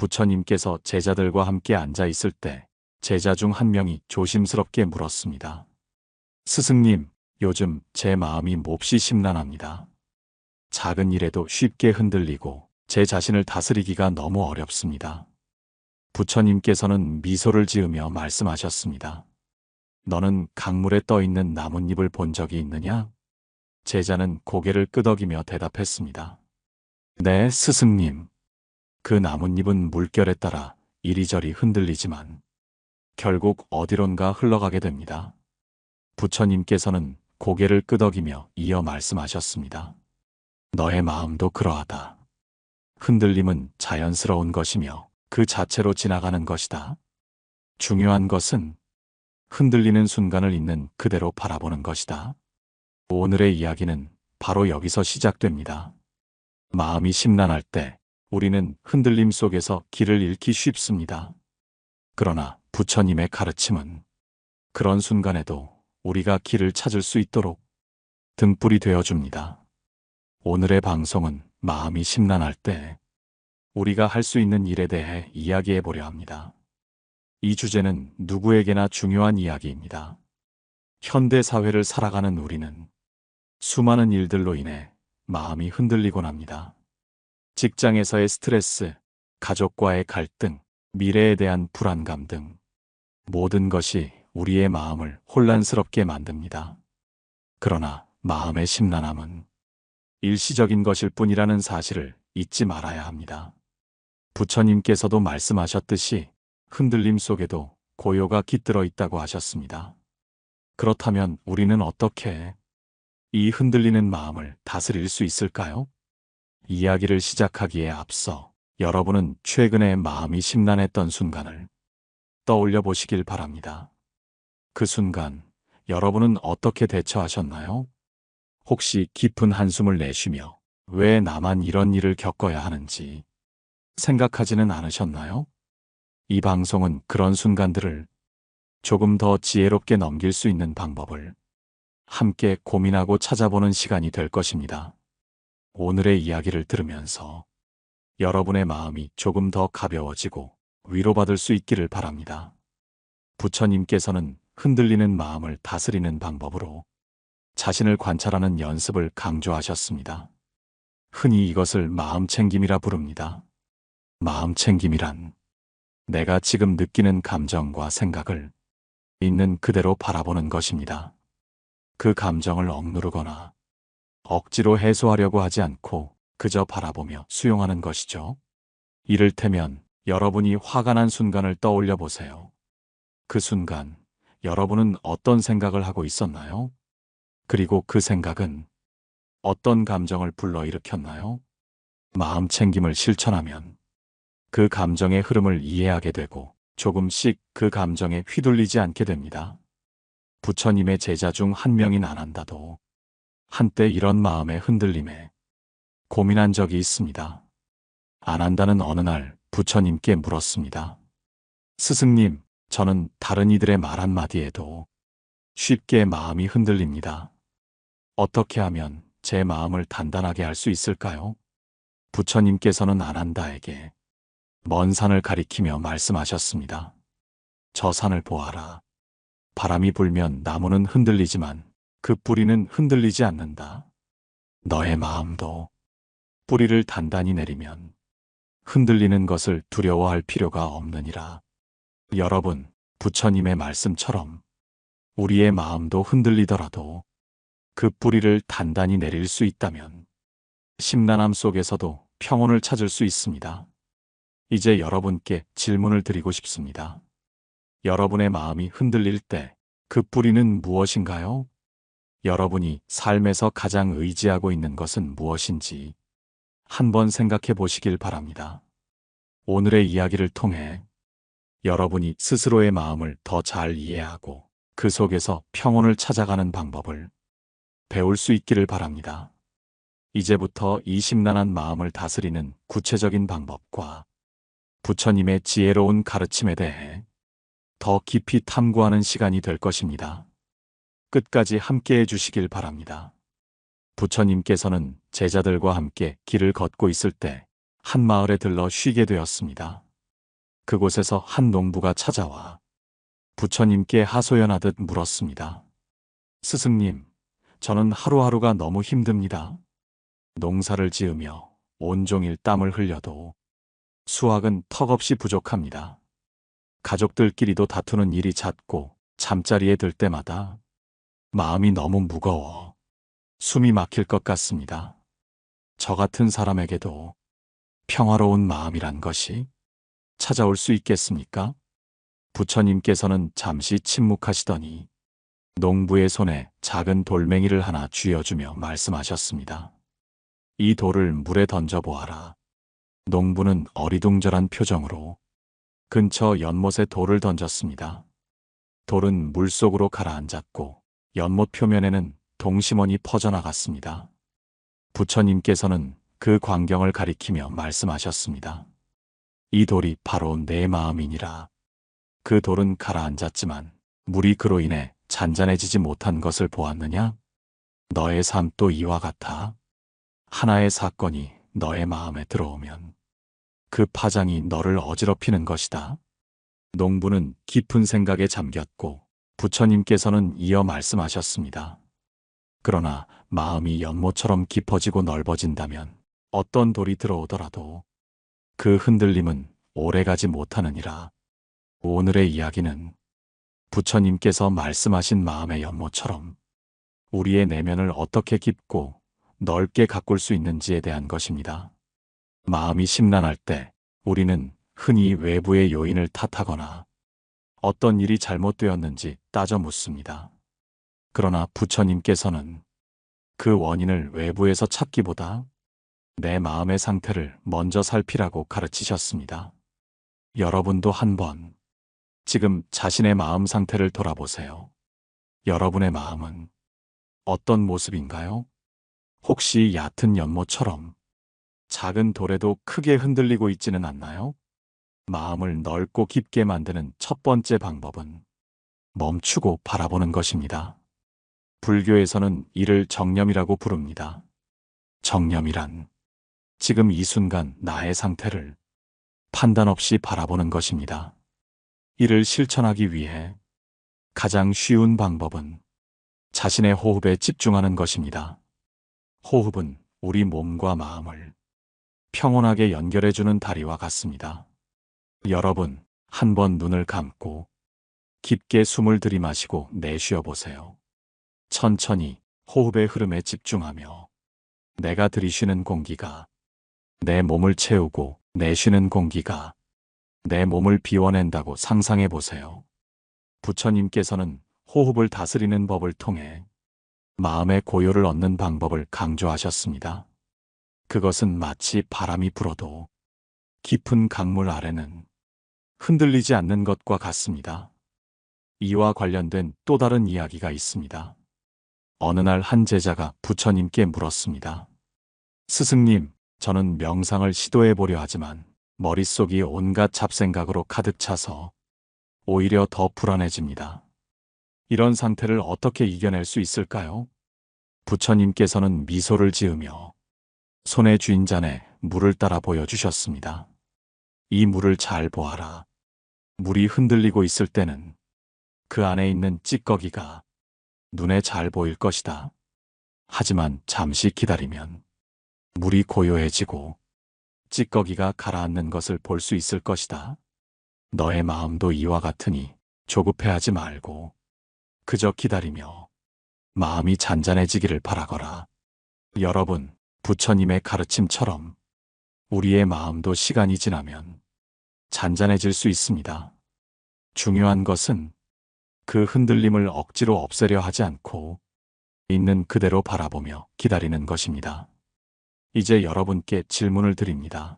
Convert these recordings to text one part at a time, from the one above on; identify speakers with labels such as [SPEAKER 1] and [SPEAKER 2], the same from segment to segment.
[SPEAKER 1] 부처님께서 제자들과 함께 앉아 있을 때 제자 중 한 명이 조심스럽게 물었습니다. 스승님, 요즘 제 마음이 몹시 심란합니다. 작은 일에도 쉽게 흔들리고 제 자신을 다스리기가 너무 어렵습니다. 부처님께서는 미소를 지으며 말씀하셨습니다. 너는 강물에 떠 있는 나뭇잎을 본 적이 있느냐? 제자는 고개를 끄덕이며 대답했습니다. 네, 스승님. 그 나뭇잎은 물결에 따라 이리저리 흔들리지만 결국 어디론가 흘러가게 됩니다. 부처님께서는 고개를 끄덕이며 이어 말씀하셨습니다. 너의 마음도 그러하다. 흔들림은 자연스러운 것이며 그 자체로 지나가는 것이다. 중요한 것은 흔들리는 순간을 있는 그대로 바라보는 것이다. 오늘의 이야기는 바로 여기서 시작됩니다. 마음이 심란할 때 우리는 흔들림 속에서 길을 잃기 쉽습니다. 그러나 부처님의 가르침은 그런 순간에도 우리가 길을 찾을 수 있도록 등불이 되어줍니다. 오늘의 방송은 마음이 심란할 때 우리가 할 수 있는 일에 대해 이야기해 보려 합니다. 이 주제는 누구에게나 중요한 이야기입니다. 현대 사회를 살아가는 우리는 수많은 일들로 인해 마음이 흔들리곤 합니다. 직장에서의 스트레스, 가족과의 갈등, 미래에 대한 불안감 등 모든 것이 우리의 마음을 혼란스럽게 만듭니다. 그러나 마음의 심란함은 일시적인 것일 뿐이라는 사실을 잊지 말아야 합니다. 부처님께서도 말씀하셨듯이 흔들림 속에도 고요가 깃들어 있다고 하셨습니다. 그렇다면 우리는 어떻게 이 흔들리는 마음을 다스릴 수 있을까요? 이야기를 시작하기에 앞서 여러분은 최근에 마음이 심란했던 순간을 떠올려 보시길 바랍니다. 그 순간 여러분은 어떻게 대처하셨나요? 혹시 깊은 한숨을 내쉬며 왜 나만 이런 일을 겪어야 하는지 생각하지는 않으셨나요? 이 방송은 그런 순간들을 조금 더 지혜롭게 넘길 수 있는 방법을 함께 고민하고 찾아보는 시간이 될 것입니다. 오늘의 이야기를 들으면서 여러분의 마음이 조금 더 가벼워지고 위로받을 수 있기를 바랍니다. 부처님께서는 흔들리는 마음을 다스리는 방법으로 자신을 관찰하는 연습을 강조하셨습니다. 흔히 이것을 마음챙김이라 부릅니다. 마음챙김이란 내가 지금 느끼는 감정과 생각을 있는 그대로 바라보는 것입니다. 그 감정을 억누르거나 억지로 해소하려고 하지 않고 그저 바라보며 수용하는 것이죠. 이를테면 여러분이 화가 난 순간을 떠올려 보세요. 그 순간 여러분은 어떤 생각을 하고 있었나요? 그리고 그 생각은 어떤 감정을 불러일으켰나요? 마음챙김을 실천하면 그 감정의 흐름을 이해하게 되고 조금씩 그 감정에 휘둘리지 않게 됩니다. 부처님의 제자 중 한 명인 아난다도 한때 이런 마음의 흔들림에 고민한 적이 있습니다. 아난다는 어느 날 부처님께 물었습니다. 스승님, 저는 다른 이들의 말 한마디에도 쉽게 마음이 흔들립니다. 어떻게 하면 제 마음을 단단하게 할 수 있을까요? 부처님께서는 아난다에게 먼 산을 가리키며 말씀하셨습니다. 저 산을 보아라. 바람이 불면 나무는 흔들리지만 그 뿌리는 흔들리지 않는다. 너의 마음도 뿌리를 단단히 내리면 흔들리는 것을 두려워할 필요가 없느니라. 여러분, 부처님의 말씀처럼 우리의 마음도 흔들리더라도 그 뿌리를 단단히 내릴 수 있다면 심란함 속에서도 평온을 찾을 수 있습니다. 이제 여러분께 질문을 드리고 싶습니다. 여러분의 마음이 흔들릴 때 그 뿌리는 무엇인가요? 여러분이 삶에서 가장 의지하고 있는 것은 무엇인지 한번 생각해 보시길 바랍니다. 오늘의 이야기를 통해 여러분이 스스로의 마음을 더 잘 이해하고 그 속에서 평온을 찾아가는 방법을 배울 수 있기를 바랍니다. 이제부터 이 심란한 마음을 다스리는 구체적인 방법과 부처님의 지혜로운 가르침에 대해 더 깊이 탐구하는 시간이 될 것입니다. 끝까지 함께해 주시길 바랍니다. 부처님께서는 제자들과 함께 길을 걷고 있을 때 한 마을에 들러 쉬게 되었습니다. 그곳에서 한 농부가 찾아와 부처님께 하소연하듯 물었습니다. 스승님, 저는 하루하루가 너무 힘듭니다. 농사를 지으며 온종일 땀을 흘려도 수확은 턱없이 부족합니다. 가족들끼리도 다투는 일이 잦고 잠자리에 들 때마다 마음이 너무 무거워 숨이 막힐 것 같습니다. 저 같은 사람에게도 평화로운 마음이란 것이 찾아올 수 있겠습니까? 부처님께서는 잠시 침묵하시더니 농부의 손에 작은 돌멩이를 하나 쥐어주며 말씀하셨습니다. 이 돌을 물에 던져보아라. 농부는 어리둥절한 표정으로 근처 연못에 돌을 던졌습니다. 돌은 물속으로 가라앉았고 연못 표면에는 동심원이 퍼져나갔습니다. 부처님께서는 그 광경을 가리키며 말씀하셨습니다. 이 돌이 바로 내 마음이니라. 그 돌은 가라앉았지만 물이 그로 인해 잔잔해지지 못한 것을 보았느냐? 너의 삶도 이와 같아. 하나의 사건이 너의 마음에 들어오면 그 파장이 너를 어지럽히는 것이다. 농부는 깊은 생각에 잠겼고 부처님께서는 이어 말씀하셨습니다. 그러나 마음이 연못처럼 깊어지고 넓어진다면 어떤 돌이 들어오더라도 그 흔들림은 오래가지 못하느니라. 오늘의 이야기는 부처님께서 말씀하신 마음의 연못처럼 우리의 내면을 어떻게 깊고 넓게 가꿀 수 있는지에 대한 것입니다. 마음이 심란할 때 우리는 흔히 외부의 요인을 탓하거나 어떤 일이 잘못되었는지 따져 묻습니다. 그러나 부처님께서는 그 원인을 외부에서 찾기보다 내 마음의 상태를 먼저 살피라고 가르치셨습니다. 여러분도 한번 지금 자신의 마음 상태를 돌아보세요. 여러분의 마음은 어떤 모습인가요? 혹시 얕은 연못처럼 작은 돌에도 크게 흔들리고 있지는 않나요? 마음을 넓고 깊게 만드는 첫 번째 방법은 멈추고 바라보는 것입니다. 불교에서는 이를 정념이라고 부릅니다. 정념이란 지금 이 순간 나의 상태를 판단 없이 바라보는 것입니다. 이를 실천하기 위해 가장 쉬운 방법은 자신의 호흡에 집중하는 것입니다. 호흡은 우리 몸과 마음을 평온하게 연결해주는 다리와 같습니다. 여러분, 한번 눈을 감고 깊게 숨을 들이마시고 내쉬어 보세요. 천천히 호흡의 흐름에 집중하며 내가 들이쉬는 공기가 내 몸을 채우고 내쉬는 공기가 내 몸을 비워낸다고 상상해 보세요. 부처님께서는 호흡을 다스리는 법을 통해 마음의 고요를 얻는 방법을 강조하셨습니다. 그것은 마치 바람이 불어도 깊은 강물 아래는 흔들리지 않는 것과 같습니다. 이와 관련된 또 다른 이야기가 있습니다. 어느 날 한 제자가 부처님께 물었습니다. 스승님, 저는 명상을 시도해 보려 하지만 머릿속이 온갖 잡생각으로 가득 차서 오히려 더 불안해집니다. 이런 상태를 어떻게 이겨낼 수 있을까요? 부처님께서는 미소를 지으며 손에 쥔 잔에 물을 따라 보여주셨습니다. 이 물을 잘 보아라. 물이 흔들리고 있을 때는 그 안에 있는 찌꺼기가 눈에 잘 보일 것이다. 하지만 잠시 기다리면 물이 고요해지고 찌꺼기가 가라앉는 것을 볼 수 있을 것이다. 너의 마음도 이와 같으니 조급해하지 말고 그저 기다리며 마음이 잔잔해지기를 바라거라. 여러분, 부처님의 가르침처럼 우리의 마음도 시간이 지나면 잔잔해질 수 있습니다. 중요한 것은 그 흔들림을 억지로 없애려 하지 않고 있는 그대로 바라보며 기다리는 것입니다. 이제 여러분께 질문을 드립니다.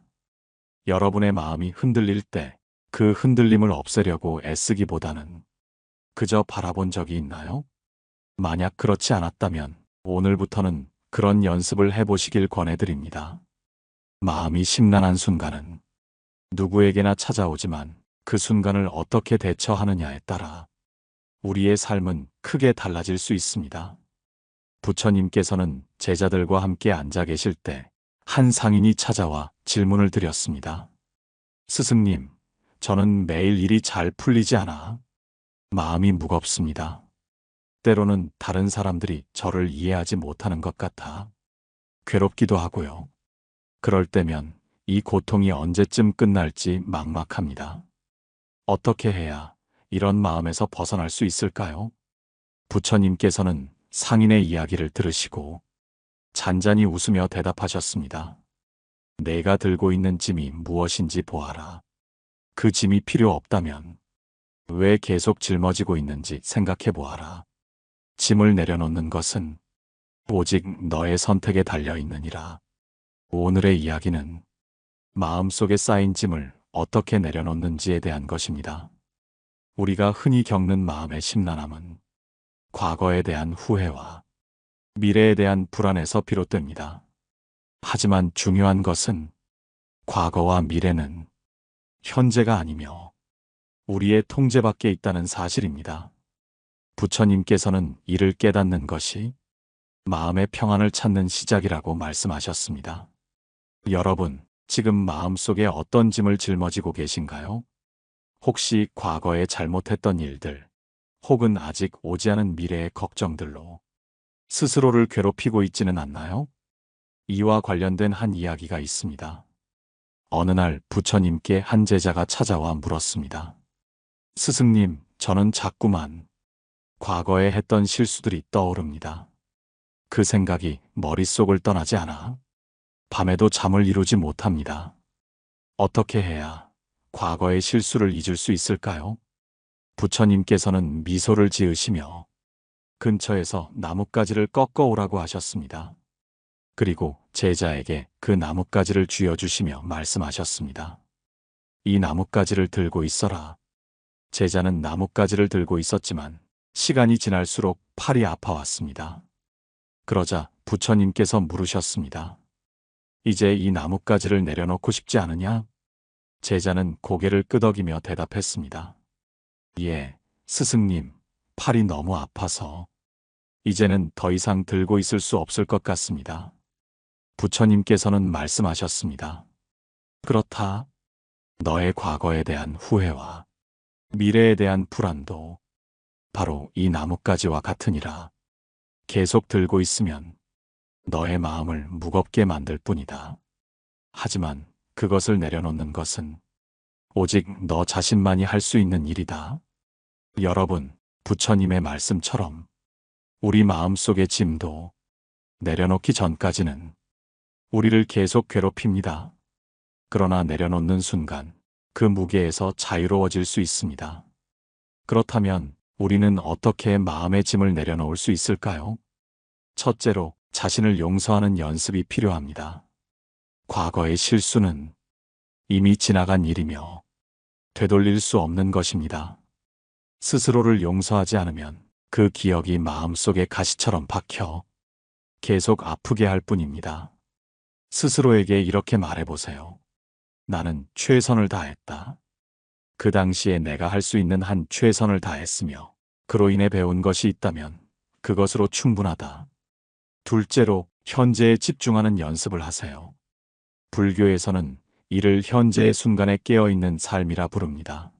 [SPEAKER 1] 여러분의 마음이 흔들릴 때 그 흔들림을 없애려고 애쓰기보다는 그저 바라본 적이 있나요? 만약 그렇지 않았다면 오늘부터는 그런 연습을 해보시길 권해드립니다. 마음이 심란한 순간은 누구에게나 찾아오지만 그 순간을 어떻게 대처하느냐에 따라 우리의 삶은 크게 달라질 수 있습니다. 부처님께서는 제자들과 함께 앉아 계실 때 한 상인이 찾아와 질문을 드렸습니다. 스승님, 저는 매일 일이 잘 풀리지 않아 마음이 무겁습니다. 때로는 다른 사람들이 저를 이해하지 못하는 것 같아 괴롭기도 하고요. 그럴 때면 이 고통이 언제쯤 끝날지 막막합니다. 어떻게 해야 이런 마음에서 벗어날 수 있을까요? 부처님께서는 상인의 이야기를 들으시고 잔잔히 웃으며 대답하셨습니다. 내가 들고 있는 짐이 무엇인지 보아라. 그 짐이 필요 없다면 왜 계속 짊어지고 있는지 생각해 보아라. 짐을 내려놓는 것은 오직 너의 선택에 달려 있느니라. 오늘의 이야기는 마음속에 쌓인 짐을 어떻게 내려놓는지에 대한 것입니다. 우리가 흔히 겪는 마음의 심란함은 과거에 대한 후회와 미래에 대한 불안에서 비롯됩니다. 하지만 중요한 것은 과거와 미래는 현재가 아니며 우리의 통제 밖에 있다는 사실입니다. 부처님께서는 이를 깨닫는 것이 마음의 평안을 찾는 시작이라고 말씀하셨습니다. 여러분, 지금 마음속에 어떤 짐을 짊어지고 계신가요? 혹시 과거에 잘못했던 일들, 혹은 아직 오지 않은 미래의 걱정들로 스스로를 괴롭히고 있지는 않나요? 이와 관련된 한 이야기가 있습니다. 어느 날 부처님께 한 제자가 찾아와 물었습니다. 스승님, 저는 자꾸만 과거에 했던 실수들이 떠오릅니다. 그 생각이 머릿속을 떠나지 않아 밤에도 잠을 이루지 못합니다. 어떻게 해야 과거의 실수를 잊을 수 있을까요? 부처님께서는 미소를 지으시며 근처에서 나뭇가지를 꺾어 오라고 하셨습니다. 그리고 제자에게 그 나뭇가지를 쥐어주시며 말씀하셨습니다. 이 나뭇가지를 들고 있어라. 제자는 나뭇가지를 들고 있었지만 시간이 지날수록 팔이 아파왔습니다. 그러자 부처님께서 물으셨습니다. 이제 이 나뭇가지를 내려놓고 싶지 않으냐? 제자는 고개를 끄덕이며 대답했습니다. 예, 스승님, 팔이 너무 아파서 이제는 더 이상 들고 있을 수 없을 것 같습니다. 부처님께서는 말씀하셨습니다. 그렇다. 너의 과거에 대한 후회와 미래에 대한 불안도 바로 이 나뭇가지와 같으니라. 계속 들고 있으면 너의 마음을 무겁게 만들 뿐이다. 하지만 그것을 내려놓는 것은 오직 너 자신만이 할 수 있는 일이다. 여러분, 부처님의 말씀처럼 우리 마음속의 짐도 내려놓기 전까지는 우리를 계속 괴롭힙니다. 그러나 내려놓는 순간 그 무게에서 자유로워질 수 있습니다. 그렇다면 우리는 어떻게 마음의 짐을 내려놓을 수 있을까요? 첫째로 자신을 용서하는 연습이 필요합니다. 과거의 실수는 이미 지나간 일이며 되돌릴 수 없는 것입니다. 스스로를 용서하지 않으면 그 기억이 마음속에 가시처럼 박혀 계속 아프게 할 뿐입니다. 스스로에게 이렇게 말해보세요. 나는 최선을 다했다. 그 당시에 내가 할 수 있는 한 최선을 다했으며 그로 인해 배운 것이 있다면 그것으로 충분하다. 둘째로 현재에 집중하는 연습을 하세요. 불교에서는 이를 현재의 순간에 깨어있는 삶이라 부릅니다.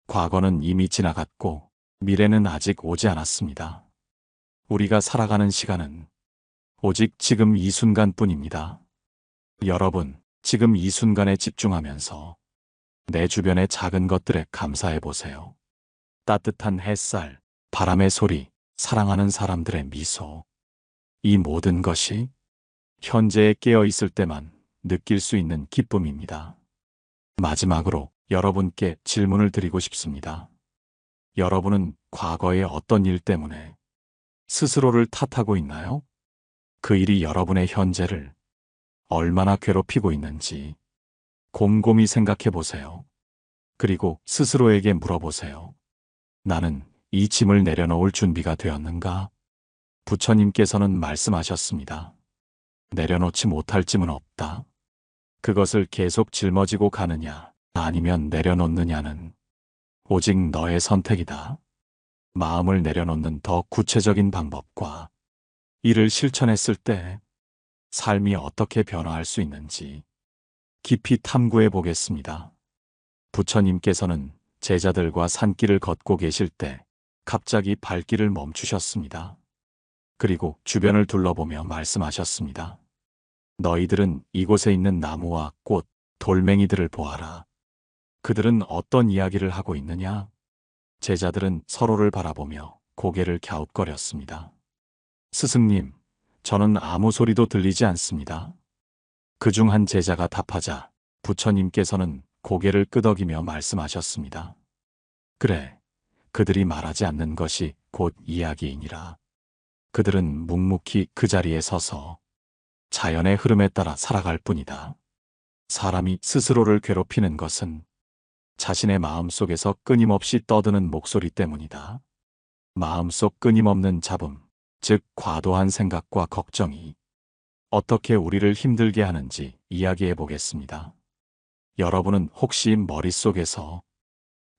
[SPEAKER 1] 과거는 이미 지나갔고 미래는 아직 오지 않았습니다. 우리가 살아가는 시간은 오직 지금 이 순간뿐입니다. 여러분, 지금 이 순간에 집중하면서 내 주변의 작은 것들에 감사해 보세요. 따뜻한 햇살, 바람의 소리, 사랑하는 사람들의 미소. 이 모든 것이 현재에 깨어 있을 때만 느낄 수 있는 기쁨입니다. 마지막으로 여러분께 질문을 드리고 싶습니다. 여러분은 과거의 어떤 일 때문에 스스로를 탓하고 있나요? 그 일이 여러분의 현재를 얼마나 괴롭히고 있는지 곰곰이 생각해 보세요. 그리고 스스로에게 물어보세요. 나는 이 짐을 내려놓을 준비가 되었는가? 부처님께서는 말씀하셨습니다. 내려놓지 못할 짐은 없다. 그것을 계속 짊어지고 가느냐, 아니면 내려놓느냐는 오직 너의 선택이다. 마음을 내려놓는 더 구체적인 방법과 이를 실천했을 때 삶이 어떻게 변화할 수 있는지 깊이 탐구해 보겠습니다. 부처님께서는 제자들과 산길을 걷고 계실 때 갑자기 발길을 멈추셨습니다. 그리고 주변을 둘러보며 말씀하셨습니다. 너희들은 이곳에 있는 나무와 꽃, 돌멩이들을 보아라. 그들은 어떤 이야기를 하고 있느냐? 제자들은 서로를 바라보며 고개를 갸웃거렸습니다. 스승님, 저는 아무 소리도 들리지 않습니다. 그중 한 제자가 답하자 부처님께서는 고개를 끄덕이며 말씀하셨습니다. 그래, 그들이 말하지 않는 것이 곧 이야기이니라. 그들은 묵묵히 그 자리에 서서 자연의 흐름에 따라 살아갈 뿐이다. 사람이 스스로를 괴롭히는 것은 자신의 마음속에서 끊임없이 떠드는 목소리 때문이다. 마음속 끊임없는 잡음, 즉 과도한 생각과 걱정이 어떻게 우리를 힘들게 하는지 이야기해 보겠습니다. 여러분은 혹시 머릿속에서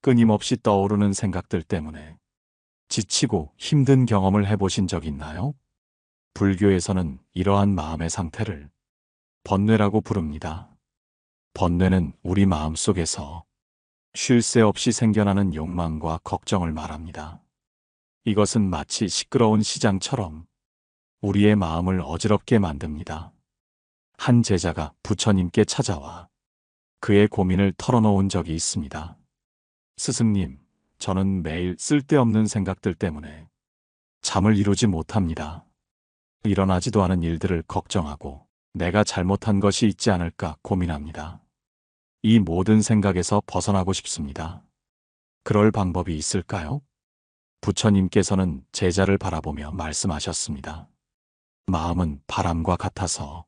[SPEAKER 1] 끊임없이 떠오르는 생각들 때문에 지치고 힘든 경험을 해보신 적 있나요? 불교에서는 이러한 마음의 상태를 번뇌라고 부릅니다. 번뇌는 우리 마음속에서 쉴 새 없이 생겨나는 욕망과 걱정을 말합니다. 이것은 마치 시끄러운 시장처럼 우리의 마음을 어지럽게 만듭니다. 한 제자가 부처님께 찾아와 그의 고민을 털어놓은 적이 있습니다. 스승님, 저는 매일 쓸데없는 생각들 때문에 잠을 이루지 못합니다. 일어나지도 않은 일들을 걱정하고 내가 잘못한 것이 있지 않을까 고민합니다. 이 모든 생각에서 벗어나고 싶습니다. 그럴 방법이 있을까요? 부처님께서는 제자를 바라보며 말씀하셨습니다. 마음은 바람과 같아서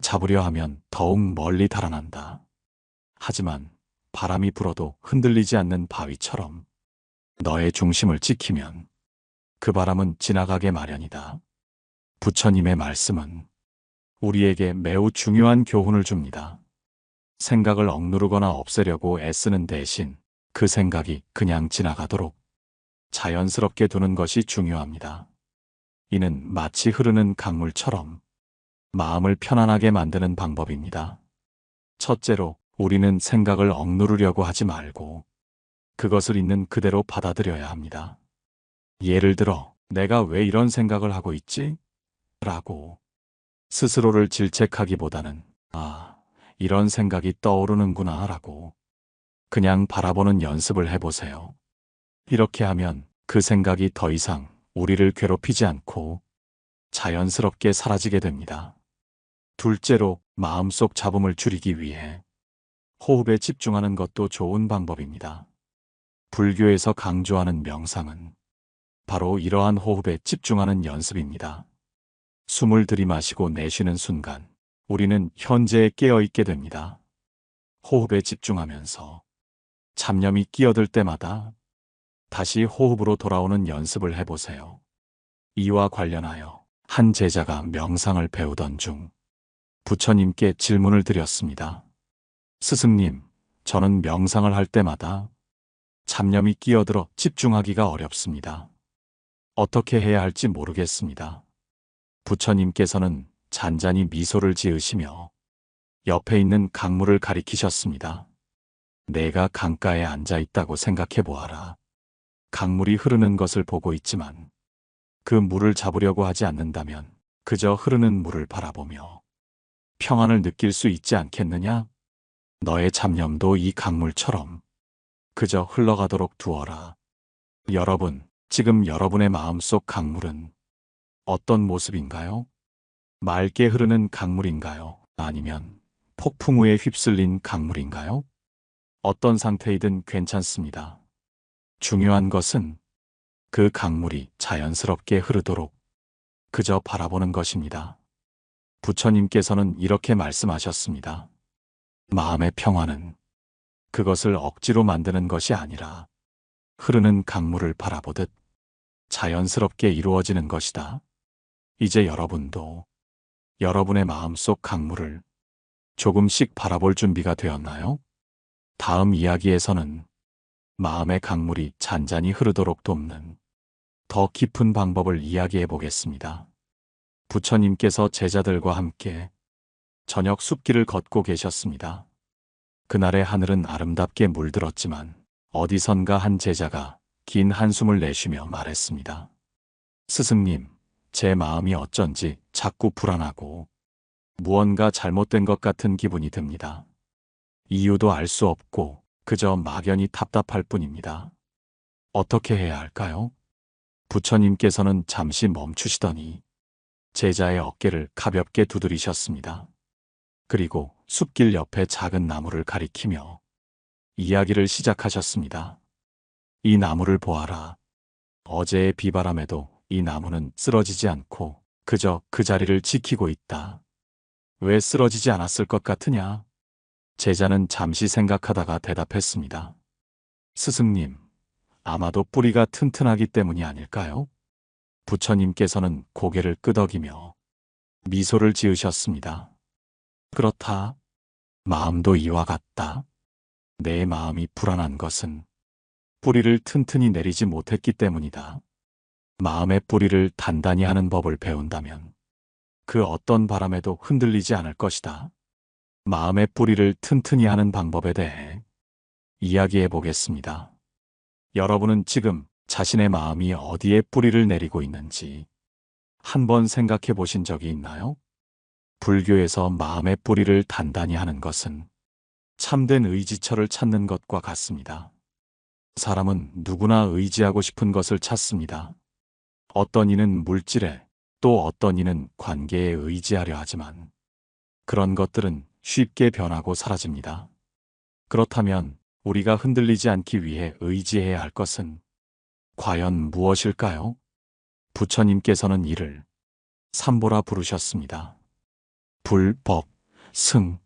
[SPEAKER 1] 잡으려 하면 더욱 멀리 달아난다. 하지만 바람이 불어도 흔들리지 않는 바위처럼 너의 중심을 지키면 그 바람은 지나가게 마련이다. 부처님의 말씀은 우리에게 매우 중요한 교훈을 줍니다. 생각을 억누르거나 없애려고 애쓰는 대신 그 생각이 그냥 지나가도록 자연스럽게 두는 것이 중요합니다. 이는 마치 흐르는 강물처럼 마음을 편안하게 만드는 방법입니다. 첫째로, 우리는 생각을 억누르려고 하지 말고 그것을 있는 그대로 받아들여야 합니다. 예를 들어, 내가 왜 이런 생각을 하고 있지? 라고 스스로를 질책하기보다는 이런 생각이 떠오르는구나 라고 그냥 바라보는 연습을 해보세요. 이렇게 하면 그 생각이 더 이상 우리를 괴롭히지 않고 자연스럽게 사라지게 됩니다. 둘째로, 마음속 잡음을 줄이기 위해 호흡에 집중하는 것도 좋은 방법입니다. 불교에서 강조하는 명상은 바로 이러한 호흡에 집중하는 연습입니다. 숨을 들이마시고 내쉬는 순간 우리는 현재에 깨어있게 됩니다. 호흡에 집중하면서 잡념이 끼어들 때마다 다시 호흡으로 돌아오는 연습을 해보세요. 이와 관련하여 한 제자가 명상을 배우던 중 부처님께 질문을 드렸습니다. 스승님, 저는 명상을 할 때마다 잡념이 끼어들어 집중하기가 어렵습니다. 어떻게 해야 할지 모르겠습니다. 부처님께서는 잔잔히 미소를 지으시며 옆에 있는 강물을 가리키셨습니다. 내가 강가에 앉아 있다고 생각해 보아라. 강물이 흐르는 것을 보고 있지만 그 물을 잡으려고 하지 않는다면 그저 흐르는 물을 바라보며 평안을 느낄 수 있지 않겠느냐? 너의 잡념도 이 강물처럼 그저 흘러가도록 두어라. 여러분, 지금 여러분의 마음속 강물은 어떤 모습인가요? 맑게 흐르는 강물인가요? 아니면 폭풍우에 휩쓸린 강물인가요? 어떤 상태이든 괜찮습니다. 중요한 것은 그 강물이 자연스럽게 흐르도록 그저 바라보는 것입니다. 부처님께서는 이렇게 말씀하셨습니다. 마음의 평화는 그것을 억지로 만드는 것이 아니라 흐르는 강물을 바라보듯 자연스럽게 이루어지는 것이다. 이제 여러분도 여러분의 마음속 강물을 조금씩 바라볼 준비가 되었나요? 다음 이야기에서는 마음의 강물이 잔잔히 흐르도록 돕는 더 깊은 방법을 이야기해 보겠습니다. 부처님께서 제자들과 함께 저녁 숲길을 걷고 계셨습니다. 그날의 하늘은 아름답게 물들었지만 어디선가 한 제자가 긴 한숨을 내쉬며 말했습니다. 스승님, 제 마음이 어쩐지 자꾸 불안하고 무언가 잘못된 것 같은 기분이 듭니다. 이유도 알 수 없고 그저 막연히 답답할 뿐입니다. 어떻게 해야 할까요? 부처님께서는 잠시 멈추시더니 제자의 어깨를 가볍게 두드리셨습니다. 그리고 숲길 옆에 작은 나무를 가리키며 이야기를 시작하셨습니다. 이 나무를 보아라. 어제의 비바람에도 이 나무는 쓰러지지 않고 그저 그 자리를 지키고 있다. 왜 쓰러지지 않았을 것 같으냐? 제자는 잠시 생각하다가 대답했습니다. 스승님, 아마도 뿌리가 튼튼하기 때문이 아닐까요? 부처님께서는 고개를 끄덕이며 미소를 지으셨습니다. 그렇다. 마음도 이와 같다. 내 마음이 불안한 것은 뿌리를 튼튼히 내리지 못했기 때문이다. 마음의 뿌리를 단단히 하는 법을 배운다면 그 어떤 바람에도 흔들리지 않을 것이다. 마음의 뿌리를 튼튼히 하는 방법에 대해 이야기해 보겠습니다. 여러분은 지금 자신의 마음이 어디에 뿌리를 내리고 있는지 한번 생각해 보신 적이 있나요? 불교에서 마음의 뿌리를 단단히 하는 것은 참된 의지처를 찾는 것과 같습니다. 사람은 누구나 의지하고 싶은 것을 찾습니다. 어떤 이는 물질에, 또 어떤 이는 관계에 의지하려 하지만 그런 것들은 쉽게 변하고 사라집니다. 그렇다면 우리가 흔들리지 않기 위해 의지해야 할 것은 과연 무엇일까요? 부처님께서는 이를 삼보라 부르셨습니다. 불, 법, 승,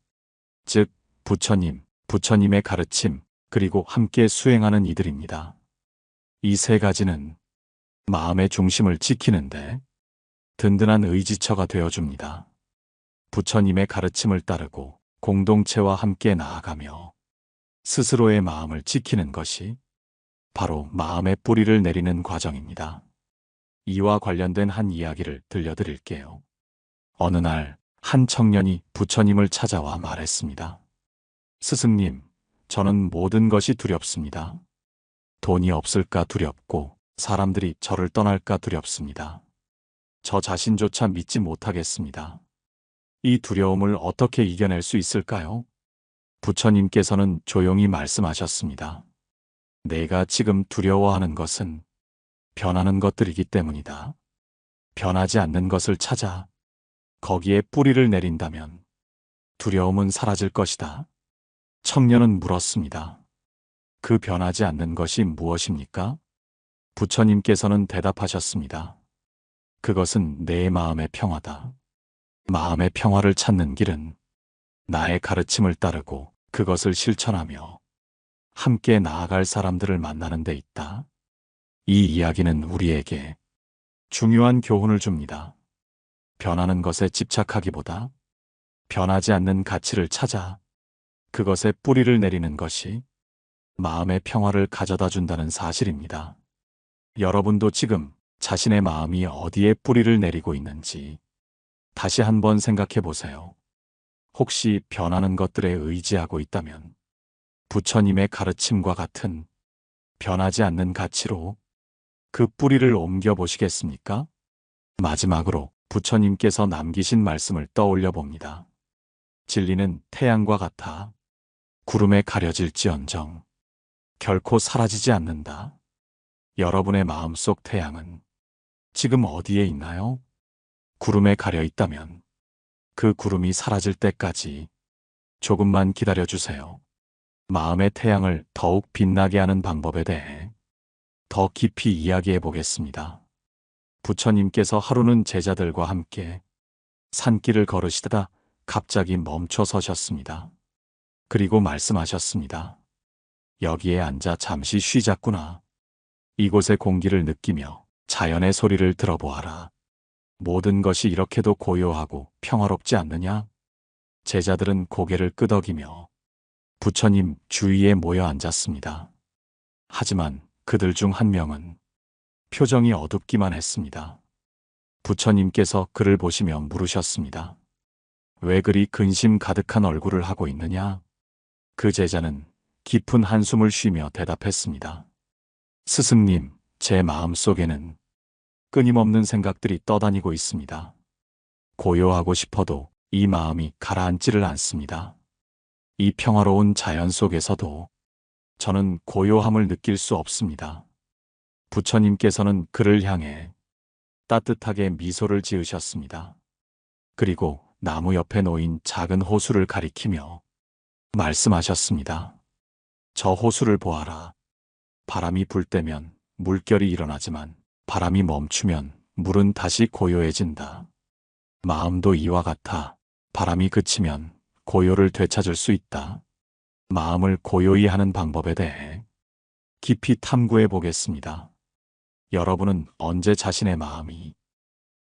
[SPEAKER 1] 즉 부처님, 부처님의 가르침, 그리고 함께 수행하는 이들입니다. 이 세 가지는 마음의 중심을 지키는데 든든한 의지처가 되어줍니다. 부처님의 가르침을 따르고 공동체와 함께 나아가며 스스로의 마음을 지키는 것이 바로 마음의 뿌리를 내리는 과정입니다. 이와 관련된 한 이야기를 들려드릴게요. 어느 날 한 청년이 부처님을 찾아와 말했습니다. 스승님, 저는 모든 것이 두렵습니다. 돈이 없을까 두렵고 사람들이 저를 떠날까 두렵습니다. 저 자신조차 믿지 못하겠습니다. 이 두려움을 어떻게 이겨낼 수 있을까요? 부처님께서는 조용히 말씀하셨습니다. 내가 지금 두려워하는 것은 변하는 것들이기 때문이다. 변하지 않는 것을 찾아 거기에 뿌리를 내린다면 두려움은 사라질 것이다. 청년은 물었습니다. 그 변하지 않는 것이 무엇입니까? 부처님께서는 대답하셨습니다. 그것은 내 마음의 평화다. 마음의 평화를 찾는 길은 나의 가르침을 따르고 그것을 실천하며 함께 나아갈 사람들을 만나는 데 있다. 이 이야기는 우리에게 중요한 교훈을 줍니다. 변하는 것에 집착하기보다 변하지 않는 가치를 찾아 그것에 뿌리를 내리는 것이 마음의 평화를 가져다 준다는 사실입니다. 여러분도 지금 자신의 마음이 어디에 뿌리를 내리고 있는지 다시 한번 생각해 보세요. 혹시 변하는 것들에 의지하고 있다면 부처님의 가르침과 같은 변하지 않는 가치로 그 뿌리를 옮겨 보시겠습니까? 마지막으로 부처님께서 남기신 말씀을 떠올려 봅니다. 진리는 태양과 같아 구름에 가려질지언정 결코 사라지지 않는다. 여러분의 마음속 태양은 지금 어디에 있나요? 구름에 가려 있다면 그 구름이 사라질 때까지 조금만 기다려 주세요. 마음의 태양을 더욱 빛나게 하는 방법에 대해 더 깊이 이야기해 보겠습니다. 부처님께서 하루는 제자들과 함께 산길을 걸으시다가 갑자기 멈춰 서셨습니다. 그리고 말씀하셨습니다. 여기에 앉아 잠시 쉬자꾸나. 이곳의 공기를 느끼며 자연의 소리를 들어보아라. 모든 것이 이렇게도 고요하고 평화롭지 않느냐? 제자들은 고개를 끄덕이며 부처님 주위에 모여 앉았습니다. 하지만 그들 중 한 명은 표정이 어둡기만 했습니다. 부처님께서 그를 보시며 물으셨습니다. 왜 그리 근심 가득한 얼굴을 하고 있느냐? 그 제자는 깊은 한숨을 쉬며 대답했습니다. 스승님, 제 마음속에는 끊임없는 생각들이 떠다니고 있습니다. 고요하고 싶어도 이 마음이 가라앉지를 않습니다. 이 평화로운 자연 속에서도 저는 고요함을 느낄 수 없습니다. 부처님께서는 그를 향해 따뜻하게 미소를 지으셨습니다. 그리고 나무 옆에 놓인 작은 호수를 가리키며 말씀하셨습니다. 저 호수를 보아라. 바람이 불 때면 물결이 일어나지만 바람이 멈추면 물은 다시 고요해진다. 마음도 이와 같아 바람이 그치면 고요를 되찾을 수 있다. 마음을 고요히 하는 방법에 대해 깊이 탐구해 보겠습니다. 여러분은 언제 자신의 마음이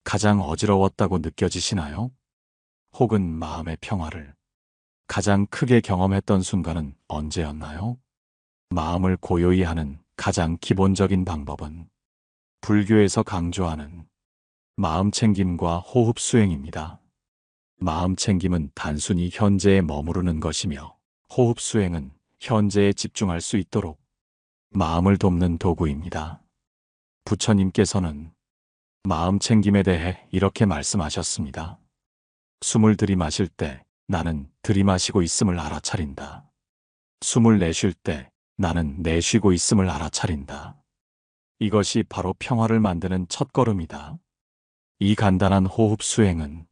[SPEAKER 1] 가장 어지러웠다고 느껴지시나요? 혹은 마음의 평화를 가장 크게 경험했던 순간은 언제였나요? 마음을 고요히 하는 가장 기본적인 방법은 불교에서 강조하는 마음 챙김과 호흡 수행입니다. 마음 챙김은 단순히 현재에 머무르는 것이며 호흡 수행은 현재에 집중할 수 있도록 마음을 돕는 도구입니다. 부처님께서는 마음 챙김에 대해 이렇게 말씀하셨습니다. 숨을 들이마실 때 나는 들이마시고 있음을 알아차린다. 숨을 내쉴 때 나는 내쉬고 있음을 알아차린다. 이것이 바로 평화를 만드는 첫걸음이다. 이 간단한 호흡 수행은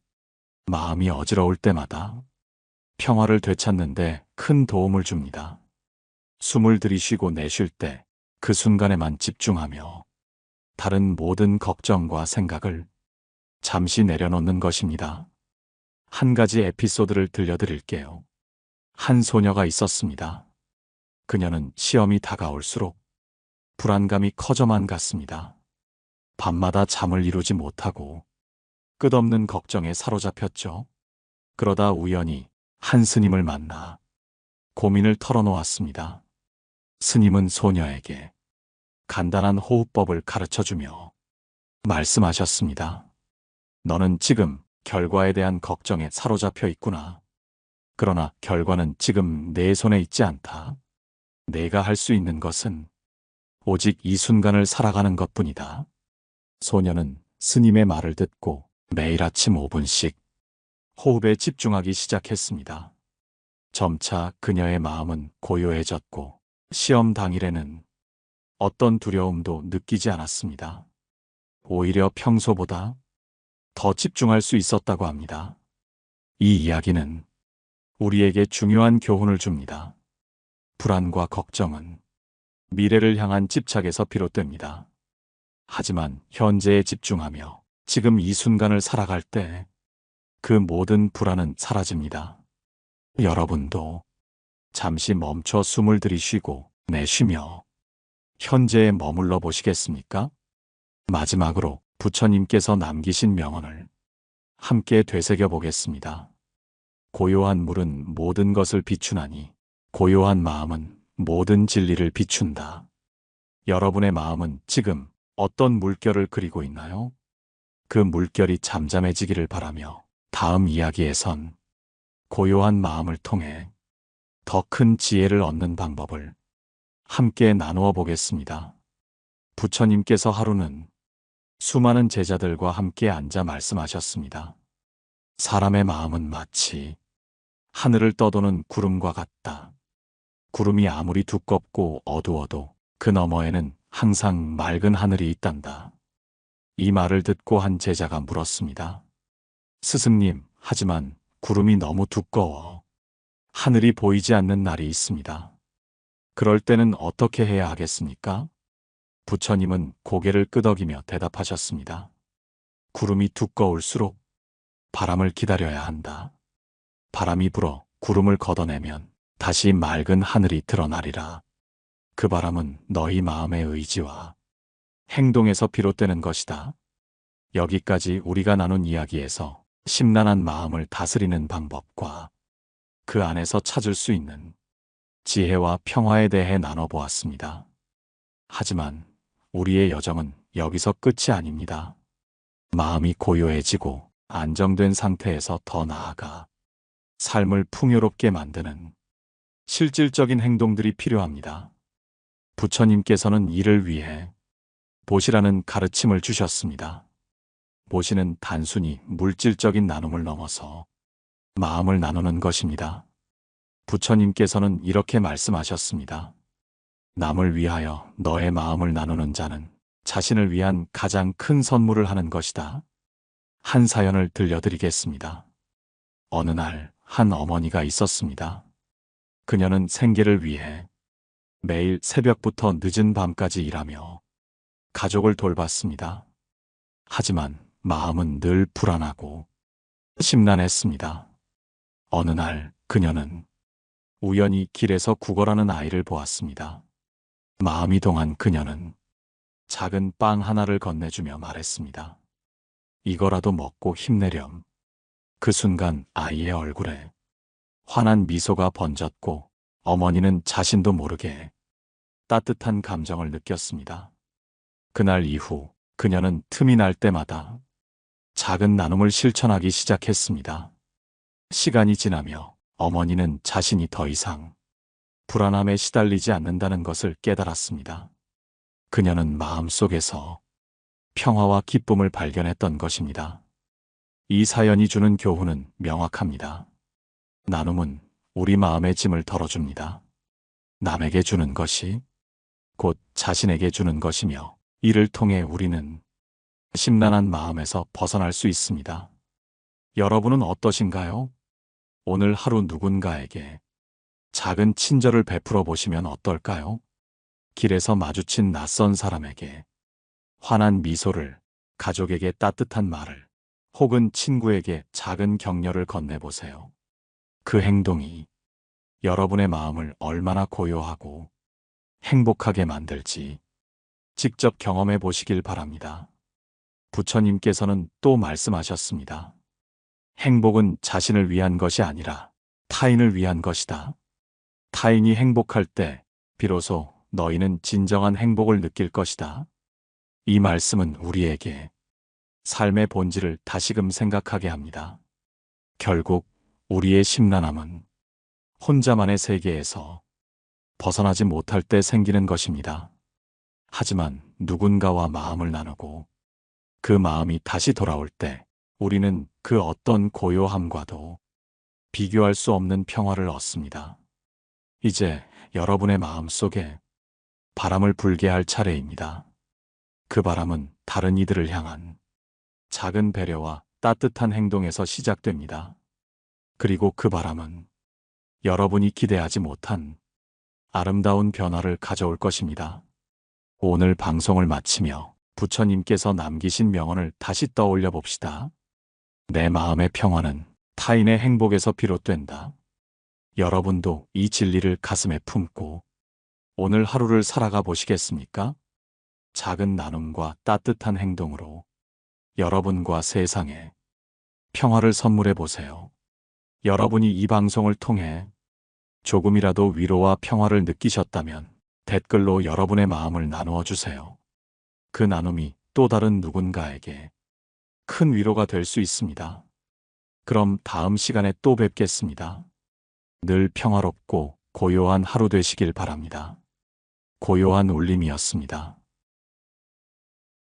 [SPEAKER 1] 마음이 어지러울 때마다 평화를 되찾는데 큰 도움을 줍니다. 숨을 들이쉬고 내쉴 때 그 순간에만 집중하며 다른 모든 걱정과 생각을 잠시 내려놓는 것입니다. 한 가지 에피소드를 들려드릴게요. 한 소녀가 있었습니다. 그녀는 시험이 다가올수록 불안감이 커져만 갔습니다. 밤마다 잠을 이루지 못하고 끝없는 걱정에 사로잡혔죠. 그러다 우연히 한 스님을 만나 고민을 털어놓았습니다. 스님은 소녀에게 간단한 호흡법을 가르쳐주며 말씀하셨습니다. 너는 지금 결과에 대한 걱정에 사로잡혀 있구나. 그러나 결과는 지금 내 손에 있지 않다. 내가 할 수 있는 것은 오직 이 순간을 살아가는 것뿐이다. 소녀는 스님의 말을 듣고 매일 아침 5분씩 호흡에 집중하기 시작했습니다. 점차 그녀의 마음은 고요해졌고 시험 당일에는 어떤 두려움도 느끼지 않았습니다. 오히려 평소보다 더 집중할 수 있었다고 합니다. 이 이야기는 우리에게 중요한 교훈을 줍니다. 불안과 걱정은 미래를 향한 집착에서 비롯됩니다. 하지만 현재에 집중하며 지금 이 순간을 살아갈 때 그 모든 불안은 사라집니다. 여러분도 잠시 멈춰 숨을 들이쉬고 내쉬며 현재에 머물러 보시겠습니까? 마지막으로 부처님께서 남기신 명언을 함께 되새겨 보겠습니다. 고요한 물은 모든 것을 비추나니 고요한 마음은 모든 진리를 비춘다. 여러분의 마음은 지금 어떤 물결을 그리고 있나요? 그 물결이 잠잠해지기를 바라며 다음 이야기에선 고요한 마음을 통해 더 큰 지혜를 얻는 방법을 함께 나누어 보겠습니다. 부처님께서 하루는 수많은 제자들과 함께 앉아 말씀하셨습니다. 사람의 마음은 마치 하늘을 떠도는 구름과 같다. 구름이 아무리 두껍고 어두워도 그 너머에는 항상 맑은 하늘이 있단다. 이 말을 듣고 한 제자가 물었습니다. 스승님, 하지만 구름이 너무 두꺼워 하늘이 보이지 않는 날이 있습니다. 그럴 때는 어떻게 해야 하겠습니까? 부처님은 고개를 끄덕이며 대답하셨습니다. 구름이 두꺼울수록 바람을 기다려야 한다. 바람이 불어 구름을 걷어내면 다시 맑은 하늘이 드러나리라. 그 바람은 너희 마음의 의지와 행동에서 비롯되는 것이다. 여기까지 우리가 나눈 이야기에서 심란한 마음을 다스리는 방법과 그 안에서 찾을 수 있는 지혜와 평화에 대해 나눠보았습니다. 하지만 우리의 여정은 여기서 끝이 아닙니다. 마음이 고요해지고 안정된 상태에서 더 나아가 삶을 풍요롭게 만드는 실질적인 행동들이 필요합니다. 부처님께서는 이를 위해 보시라는 가르침을 주셨습니다. 보시는 단순히 물질적인 나눔을 넘어서 마음을 나누는 것입니다. 부처님께서는 이렇게 말씀하셨습니다. 남을 위하여 너의 마음을 나누는 자는 자신을 위한 가장 큰 선물을 하는 것이다. 한 사연을 들려드리겠습니다. 어느 날 한 어머니가 있었습니다. 그녀는 생계를 위해 매일 새벽부터 늦은 밤까지 일하며 가족을 돌봤습니다. 하지만 마음은 늘 불안하고 심란했습니다. 어느 날 그녀는 우연히 길에서 구걸하는 아이를 보았습니다. 마음이 동한 그녀는 작은 빵 하나를 건네주며 말했습니다. 이거라도 먹고 힘내렴. 그 순간 아이의 얼굴에 환한 미소가 번졌고 어머니는 자신도 모르게 따뜻한 감정을 느꼈습니다. 그날 이후 그녀는 틈이 날 때마다 작은 나눔을 실천하기 시작했습니다. 시간이 지나며 어머니는 자신이 더 이상 불안함에 시달리지 않는다는 것을 깨달았습니다. 그녀는 마음속에서 평화와 기쁨을 발견했던 것입니다. 이 사연이 주는 교훈은 명확합니다. 나눔은 우리 마음의 짐을 덜어줍니다. 남에게 주는 것이 곧 자신에게 주는 것이며 이를 통해 우리는 심란한 마음에서 벗어날 수 있습니다. 여러분은 어떠신가요? 오늘 하루 누군가에게 작은 친절을 베풀어 보시면 어떨까요? 길에서 마주친 낯선 사람에게 환한 미소를, 가족에게 따뜻한 말을, 혹은 친구에게 작은 격려를 건네보세요. 그 행동이 여러분의 마음을 얼마나 고요하고 행복하게 만들지 직접 경험해 보시길 바랍니다. 부처님께서는 또 말씀하셨습니다. 행복은 자신을 위한 것이 아니라 타인을 위한 것이다. 타인이 행복할 때 비로소 너희는 진정한 행복을 느낄 것이다. 이 말씀은 우리에게 삶의 본질을 다시금 생각하게 합니다. 결국 우리의 심란함은 혼자만의 세계에서 벗어나지 못할 때 생기는 것입니다. 하지만 누군가와 마음을 나누고 그 마음이 다시 돌아올 때 우리는 그 어떤 고요함과도 비교할 수 없는 평화를 얻습니다. 이제 여러분의 마음 속에 바람을 불게 할 차례입니다. 그 바람은 다른 이들을 향한 작은 배려와 따뜻한 행동에서 시작됩니다. 그리고 그 바람은 여러분이 기대하지 못한 아름다운 변화를 가져올 것입니다. 오늘 방송을 마치며 부처님께서 남기신 명언을 다시 떠올려 봅시다. 내 마음의 평화는 타인의 행복에서 비롯된다. 여러분도 이 진리를 가슴에 품고 오늘 하루를 살아가 보시겠습니까? 작은 나눔과 따뜻한 행동으로 여러분과 세상에 평화를 선물해 보세요. 여러분이 이 방송을 통해 조금이라도 위로와 평화를 느끼셨다면 댓글로 여러분의 마음을 나누어 주세요. 그 나눔이 또 다른 누군가에게 큰 위로가 될 수 있습니다. 그럼 다음 시간에 또 뵙겠습니다. 늘 평화롭고 고요한 하루 되시길 바랍니다. 고요한 울림이었습니다.